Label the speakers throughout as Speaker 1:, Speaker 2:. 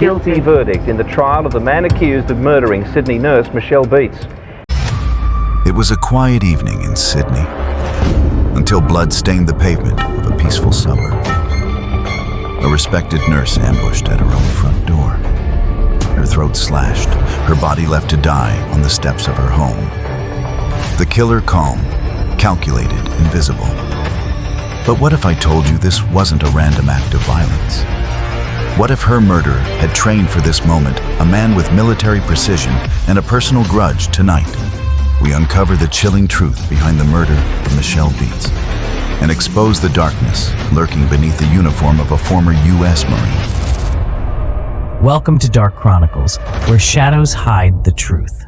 Speaker 1: guilty verdict in the trial of the man accused of murdering Sydney nurse Michelle Beets.
Speaker 2: It was a quiet evening in Sydney, until blood stained the pavement of a peaceful suburb. A respected nurse ambushed at her own front door. Her throat slashed, her body left to die on the steps of her home. The killer calm, calculated, invisible. But what if I told you this wasn't a random act of violence? What if her murderer had trained for this moment, a man with military precision and a personal grudge tonight? We uncover the chilling truth behind the murder of Michelle Beets and expose the darkness lurking beneath the uniform of a former U.S. Marine.
Speaker 3: Welcome to Dark Chronicles, where shadows hide the truth.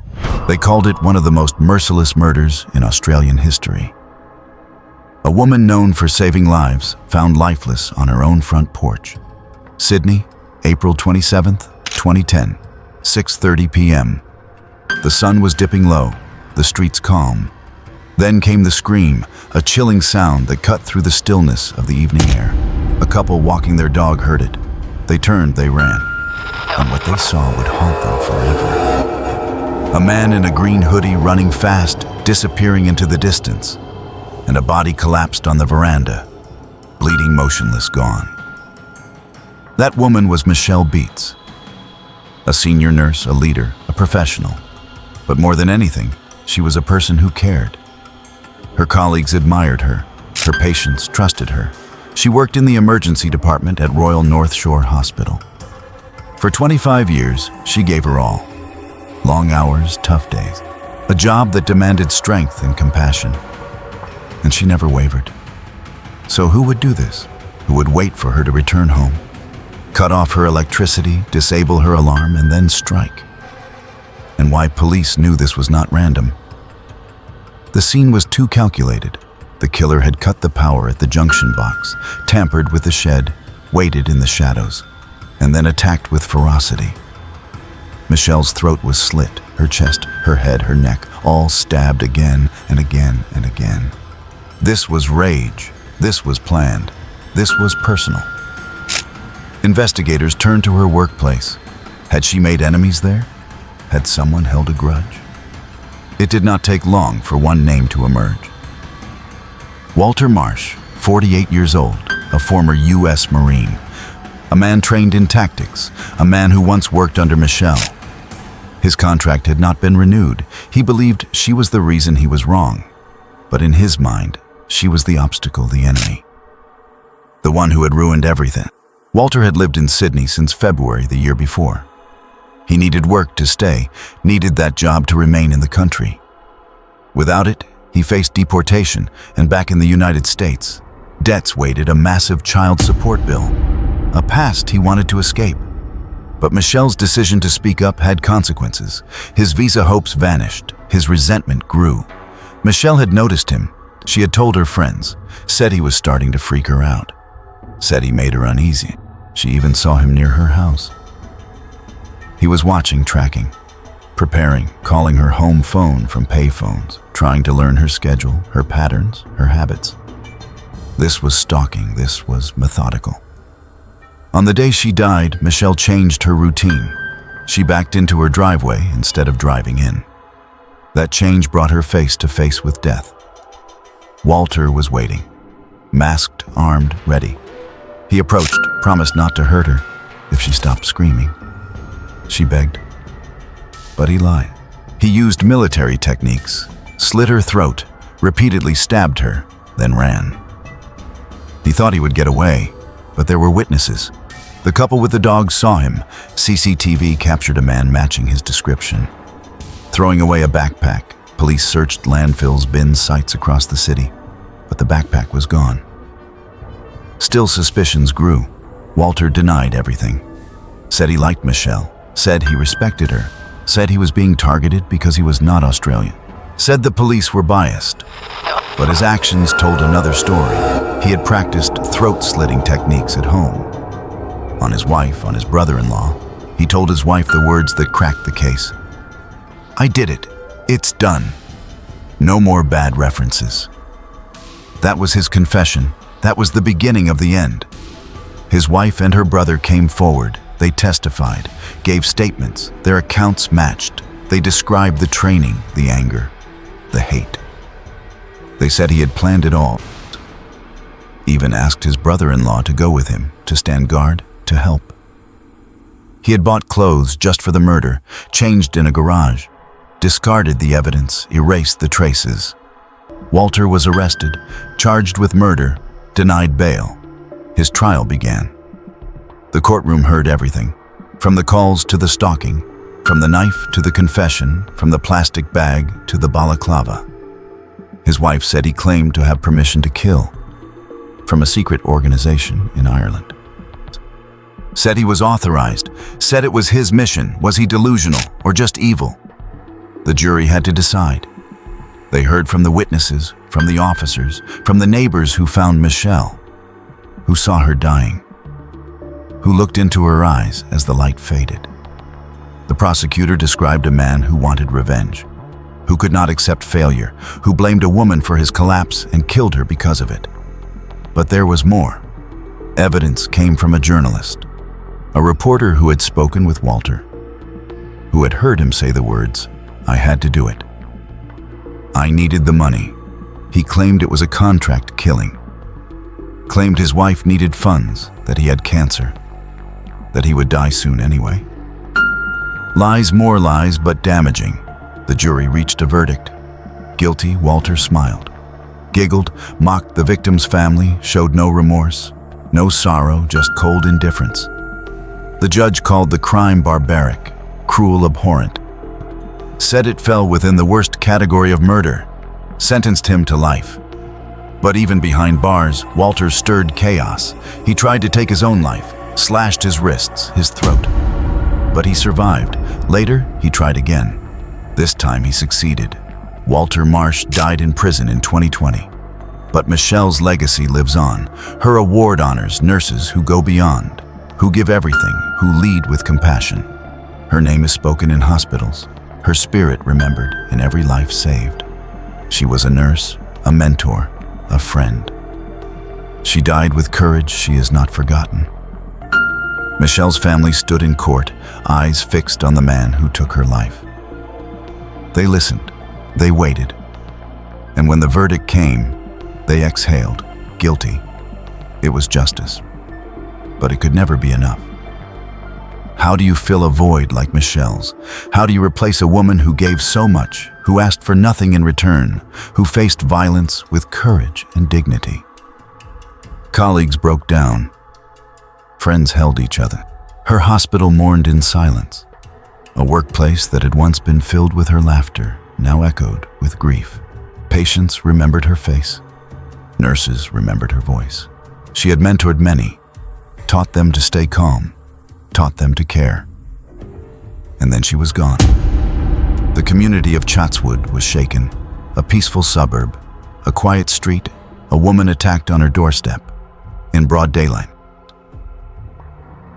Speaker 2: They called it one of the most merciless murders in Australian history. A woman known for saving lives found lifeless on her own front porch. Sydney, April 27th, 2010, 6:30 p.m. The sun was dipping low, the streets calm. Then came the scream, a chilling sound that cut through the stillness of the evening air. A couple walking their dog heard it. They turned, they ran, and what they saw would haunt them forever. A man in a green hoodie running fast, disappearing into the distance, and a body collapsed on the veranda, bleeding motionless, gone. That woman was Michelle Beets, a senior nurse, a leader, a professional. But more than anything, she was a person who cared. Her colleagues admired her. Her patients trusted her. She worked in the emergency department at Royal North Shore Hospital. For 25 years, she gave her all. Long hours, tough days. A job that demanded strength and compassion. And she never wavered. So who would do this? Who would wait for her to return home? Cut off her electricity, disable her alarm, and then strike? And why police knew this was not random? The scene was too calculated. The killer had cut the power at the junction box, tampered with the shed, waited in the shadows, and then attacked with ferocity. Michelle's throat was slit, her chest, her head, her neck, all stabbed again and again and again. This was rage. This was planned. This was personal. Investigators turned to her workplace. Had she made enemies there? Had someone held a grudge? It did not take long for one name to emerge. Walter Marsh, 48 years old, a former U.S. Marine, a man trained in tactics, a man who once worked under Michelle. His contract had not been renewed. He believed she was the reason he was wrong. But in his mind, she was the obstacle, the enemy. The one who had ruined everything. Walter had lived in Sydney since February the year before. He needed work to stay, needed that job to remain in the country. Without it, he faced deportation, and back in the United States, debts waited, a massive child support bill, a past he wanted to escape. But Michelle's decision to speak up had consequences. His visa hopes vanished, his resentment grew. Michelle had noticed him. She had told her friends, said he was starting to freak her out, said he made her uneasy. She even saw him near her house. He was watching, tracking, preparing, calling her home phone from payphones, trying to learn her schedule, her patterns, her habits. This was stalking, this was methodical. On the day she died, Michelle changed her routine. She backed into her driveway instead of driving in. That change brought her face to face with death. Walter was waiting, masked, armed, ready. He approached, promised not to hurt her if she stopped screaming. She begged, but he lied. He used military techniques, slit her throat, repeatedly stabbed her, then ran. He thought he would get away, but there were witnesses. The couple with the dog saw him. CCTV captured a man matching his description. Throwing away a backpack, police searched landfills, bins, sites across the city, but the backpack was gone. Still, suspicions grew. Walter denied everything. Said he liked Michelle. Said he respected her. Said he was being targeted because he was not Australian. Said the police were biased. But his actions told another story. He had practiced throat-slitting techniques at home. On his wife, on his brother-in-law, he told his wife the words that cracked the case. "I did it. It's done. No more bad references." That was his confession. That was the beginning of the end. His wife and her brother came forward. They testified, gave statements. Their accounts matched. They described the training, the anger, the hate. They said he had planned it all. Even asked his brother-in-law to go with him, to stand guard, to help. He had bought clothes just for the murder, changed in a garage, discarded the evidence, erased the traces. Walter was arrested, charged with murder, denied bail. His trial began. The courtroom heard everything, from the calls to the stalking, from the knife to the confession, from the plastic bag to the balaclava. His wife said he claimed to have permission to kill from a secret organization in Ireland. Said he was authorized, said it was his mission. Was he delusional or just evil? The jury had to decide. They heard from the witnesses, from the officers, from the neighbors who found Michelle, who saw her dying, who looked into her eyes as the light faded. The prosecutor described a man who wanted revenge, who could not accept failure, who blamed a woman for his collapse and killed her because of it. But there was more. Evidence came from a journalist, a reporter who had spoken with Walter, who had heard him say the words, "I had to do it. I needed the money." He claimed it was a contract killing. Claimed his wife needed funds, that he had cancer, that he would die soon anyway. Lies, more lies, but damaging. The jury reached a verdict. Guilty. Walter smiled, giggled, mocked the victim's family, showed no remorse, no sorrow, just cold indifference. The judge called the crime barbaric, cruel, abhorrent. Said it fell within the worst category of murder. Sentenced him to life. But even behind bars, Walter stirred chaos. He tried to take his own life, slashed his wrists, his throat. But he survived. Later, he tried again. This time he succeeded. Walter Marsh died in prison in 2020. But Michelle's legacy lives on. Her award honors nurses who go beyond, who give everything, who lead with compassion. Her name is spoken in hospitals, her spirit remembered in every life saved. She was a nurse, a mentor, a friend. She died with courage she is not forgotten. Michelle's family stood in court, eyes fixed on the man who took her life. They listened, they waited, and when the verdict came, they exhaled, guilty. It was justice, but it could never be enough. How do you fill a void like Michelle's? How do you replace a woman who gave so much, who asked for nothing in return, who faced violence with courage and dignity? Colleagues broke down. Friends held each other. Her hospital mourned in silence. A workplace that had once been filled with her laughter now echoed with grief. Patients remembered her face. Nurses remembered her voice. She had mentored many, taught them to stay calm, taught them to care. And then she was gone. The community of Chatswood was shaken. A peaceful suburb, a quiet street, a woman attacked on her doorstep, in broad daylight.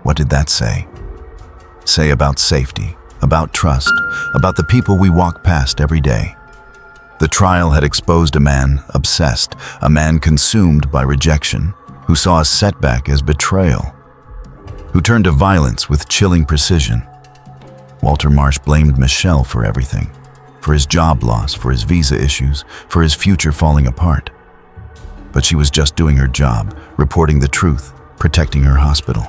Speaker 2: What did that say? Say about safety, about trust, about the people we walk past every day. The trial had exposed a man obsessed, a man consumed by rejection, who saw a setback as betrayal, who turned to violence with chilling precision. Walter Marsh blamed Michelle for everything, for his job loss, for his visa issues, for his future falling apart. But she was just doing her job, reporting the truth, protecting her hospital.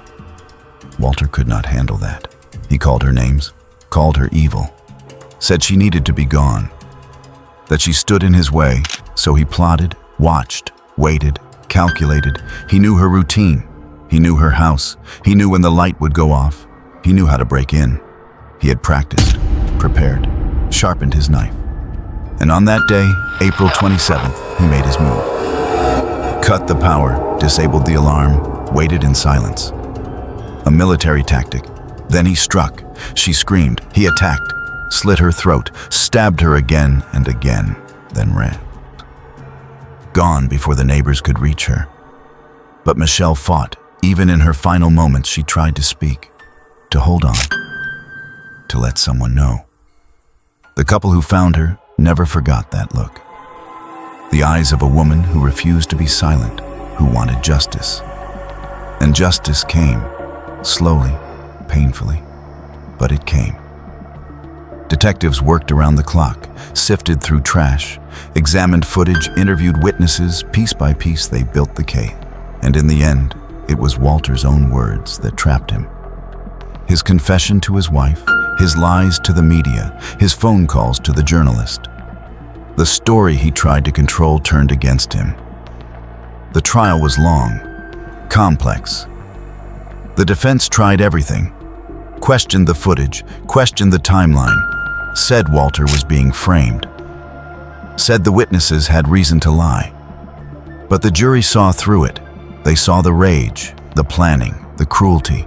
Speaker 2: Walter could not handle that. He called her names, called her evil, said she needed to be gone, that she stood in his way, so he plotted, watched, waited, calculated. He knew her routine. He knew her house. He knew when the light would go off. He knew how to break in. He had practiced, prepared, sharpened his knife. And on that day, April 27th, he made his move. Cut the power, disabled the alarm, waited in silence. A military tactic. Then he struck. She screamed. He attacked, slit her throat, stabbed her again and again, then ran. Gone before the neighbors could reach her. But Michelle fought. Even in her final moments, she tried to speak, to hold on, to let someone know. The couple who found her never forgot that look. The eyes of a woman who refused to be silent, who wanted justice. And justice came, slowly, painfully, but it came. Detectives worked around the clock, sifted through trash, examined footage, interviewed witnesses. Piece by piece, they built the case. And in the end, it was Walter's own words that trapped him. His confession to his wife, his lies to the media, his phone calls to the journalist. The story he tried to control turned against him. The trial was long, complex. The defense tried everything, questioned the footage, questioned the timeline, said Walter was being framed, said the witnesses had reason to lie. But the jury saw through it. They saw the rage, the planning, the cruelty.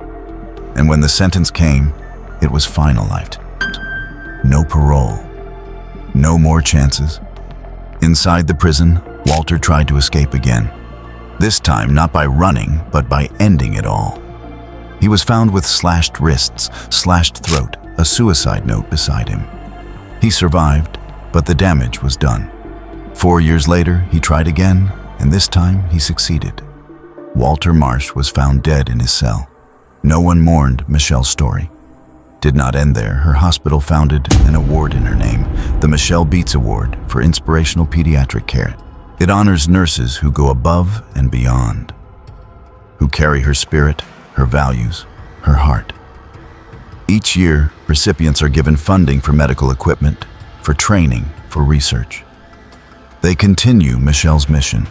Speaker 2: And when the sentence came, it was finalized. No parole. No more chances. Inside the prison, Walter tried to escape again. This time not by running, but by ending it all. He was found with slashed wrists, slashed throat, a suicide note beside him. He survived, but the damage was done. 4 years later, he tried again, and this time he succeeded. Walter Marsh was found dead in his cell. No one mourned Michelle's story. Did not end there. Her hospital founded an award in her name, the Michelle Beets Award for Inspirational Pediatric Care. It honors nurses who go above and beyond, who carry her spirit, her values, her heart. Each year, recipients are given funding for medical equipment, for training, for research. They continue Michelle's mission.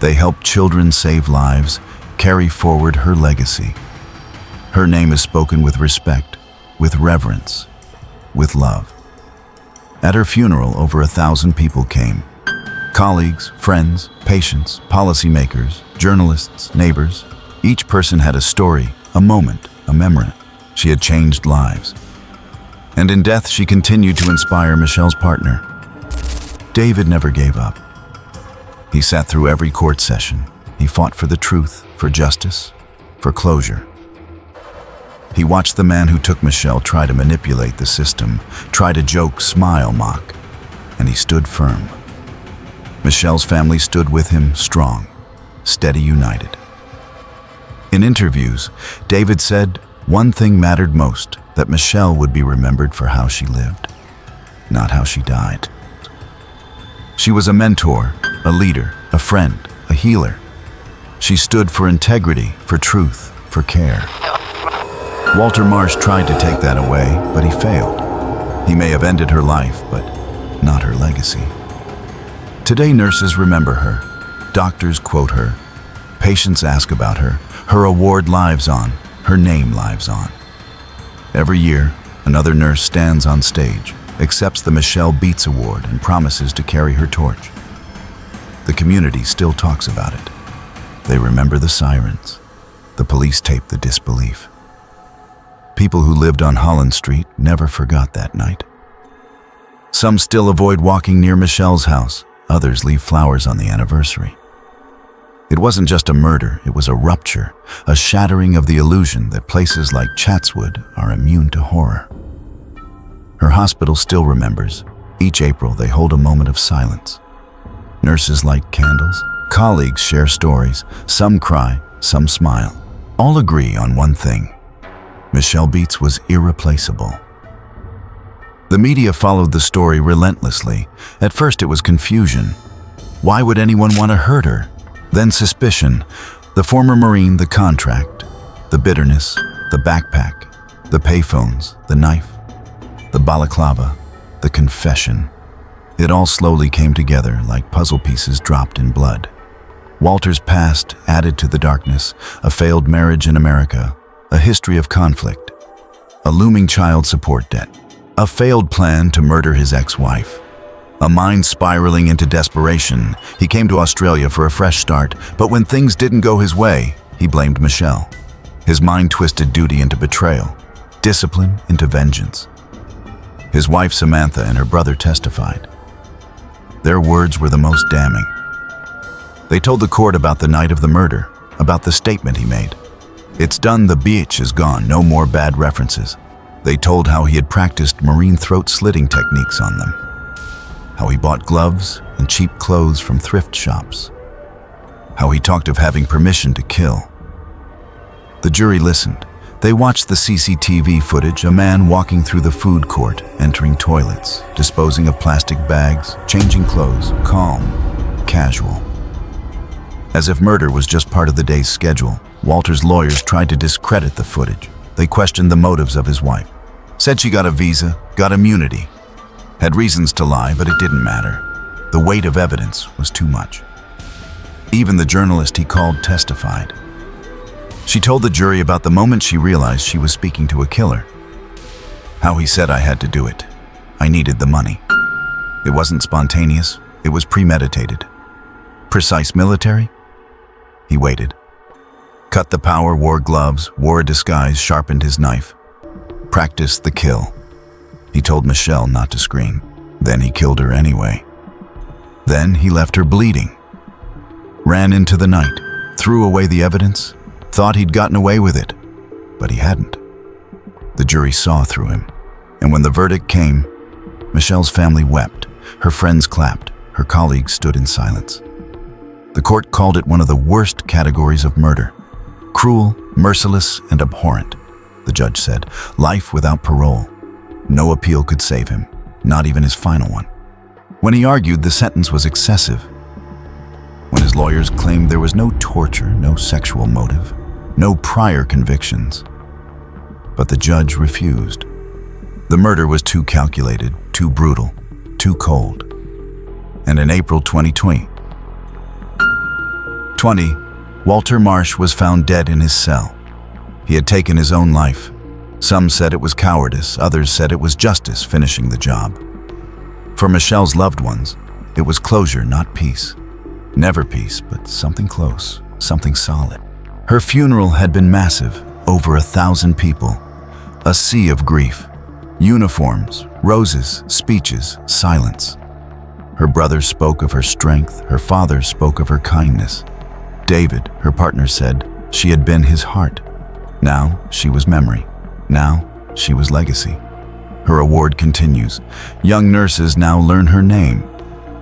Speaker 2: They help children save lives, carry forward her legacy. Her name is spoken with respect, with reverence, with love. At her funeral, over 1,000 people came. Colleagues, friends, patients, policymakers, journalists, neighbors. Each person had a story, a moment, a memory. She had changed lives. And in death, she continued to inspire Michelle's partner. David never gave up. He sat through every court session. He fought for the truth, for justice, for closure. He watched the man who took Michelle try to manipulate the system, try to joke, smile, mock, and he stood firm. Michelle's family stood with him, strong, steady, united. In interviews, David said one thing mattered most, that Michelle would be remembered for how she lived, not how she died. She was a mentor, a leader, a friend, a healer. She stood for integrity, for truth, for care. Walter Marsh tried to take that away, but he failed. He may have ended her life, but not her legacy. Today, nurses remember her. Doctors quote her. Patients ask about her. Her award lives on. Her name lives on. Every year, another nurse stands on stage, accepts the Michelle Beets Award, and promises to carry her torch. The community still talks about it. They remember the sirens. The police tape the disbelief. People who lived on Holland Street never forgot that night. Some still avoid walking near Michelle's house. Others leave flowers on the anniversary. It wasn't just a murder, it was a rupture, a shattering of the illusion that places like Chatswood are immune to horror. Her hospital still remembers. Each April, they hold a moment of silence. Nurses light candles. Colleagues share stories. Some cry, some smile. All agree on one thing. Michelle Beets was irreplaceable. The media followed the story relentlessly. At first, it was confusion. Why would anyone want to hurt her? Then suspicion. The former Marine, the contract, the bitterness, the backpack, the payphones, the knife, the balaclava, the confession. It all slowly came together like puzzle pieces dropped in blood. Walter's past added to the darkness, a failed marriage in America, a history of conflict, a looming child support debt, a failed plan to murder his ex-wife. A mind spiraling into desperation, he came to Australia for a fresh start, but when things didn't go his way, he blamed Michelle. His mind twisted duty into betrayal, discipline into vengeance. His wife Samantha and her brother testified. Their words were the most damning. They told the court about the night of the murder, about the statement he made. It's done, the bitch is gone, no more bad references. They told how he had practiced marine throat slitting techniques on them, how he bought gloves and cheap clothes from thrift shops, how he talked of having permission to kill. The jury listened. They watched the CCTV footage, a man walking through the food court, entering toilets, disposing of plastic bags, changing clothes, calm, casual. As if murder was just part of the day's schedule, Walter's lawyers tried to discredit the footage. They questioned the motives of his wife. Said she got a visa, got immunity. Had reasons to lie, but it didn't matter. The weight of evidence was too much. Even the journalist he called testified. She told the jury about the moment she realized she was speaking to a killer. How he said I had to do it. I needed the money. It wasn't spontaneous, it was premeditated. Precise military? He waited. Cut the power, wore gloves, wore a disguise, sharpened his knife. Practiced the kill. He told Michelle not to scream. Then he killed her anyway. Then he left her bleeding. Ran into the night, threw away the evidence, thought he'd gotten away with it, but he hadn't. The jury saw through him, and when the verdict came, Michelle's family wept, her friends clapped, her colleagues stood in silence. The court called it one of the worst categories of murder. Cruel, merciless, and abhorrent, the judge said. Life without parole. No appeal could save him, not even his final one. When he argued, the sentence was excessive. When his lawyers claimed there was no torture, no sexual motive, no prior convictions. But the judge refused. The murder was too calculated, too brutal, too cold. And in April 2020, Walter Marsh was found dead in his cell. He had taken his own life. Some said it was cowardice, others said it was justice finishing the job. For Michelle's loved ones, it was closure, not peace. Never peace, but something close, something solid. Her funeral had been massive, over 1,000 people. A sea of grief. Uniforms, roses, speeches, silence. Her brother spoke of her strength, her father spoke of her kindness. David, her partner, said she had been his heart. Now she was memory. Now she was legacy. Her award continues. Young nurses now learn her name.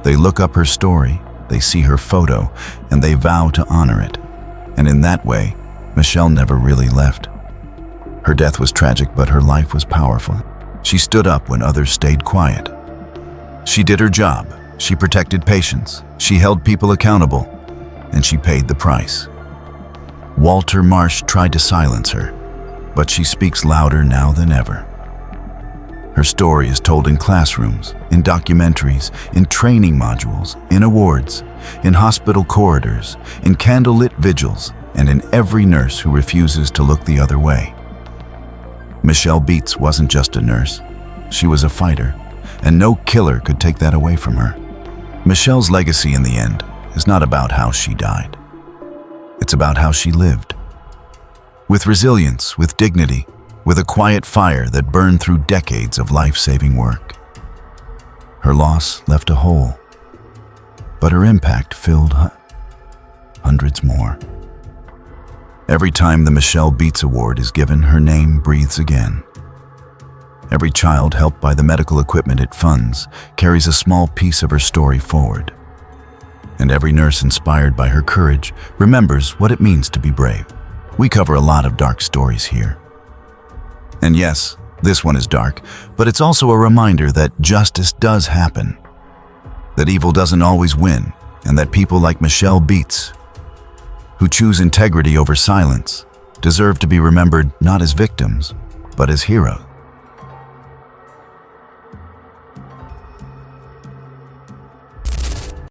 Speaker 2: They look up her story, they see her photo, and they vow to honor it. And in that way, Michelle never really left. Her death was tragic, but her life was powerful. She stood up when others stayed quiet. She did her job. She protected patients. She held people accountable. And she paid the price. Walter Marsh tried to silence her, but she speaks louder now than ever. Her story is told in classrooms, in documentaries, in training modules, in awards, in hospital corridors, in candlelit vigils, and in every nurse who refuses to look the other way. Michelle Beets wasn't just a nurse. She was a fighter, and no killer could take that away from her. Michelle's legacy in the end is not about how she died. It's about how she lived. With resilience, with dignity, with a quiet fire that burned through decades of life-saving work. Her loss left a hole, but her impact filled hundreds more. Every time the Michelle Beets Award is given, her name breathes again. Every child helped by the medical equipment it funds carries a small piece of her story forward. And every nurse inspired by her courage remembers what it means to be brave. We cover a lot of dark stories here. And yes, this one is dark, but it's also a reminder that justice does happen, that evil doesn't always win, and that people like Michelle Beets, who choose integrity over silence, deserve to be remembered not as victims, but as heroes.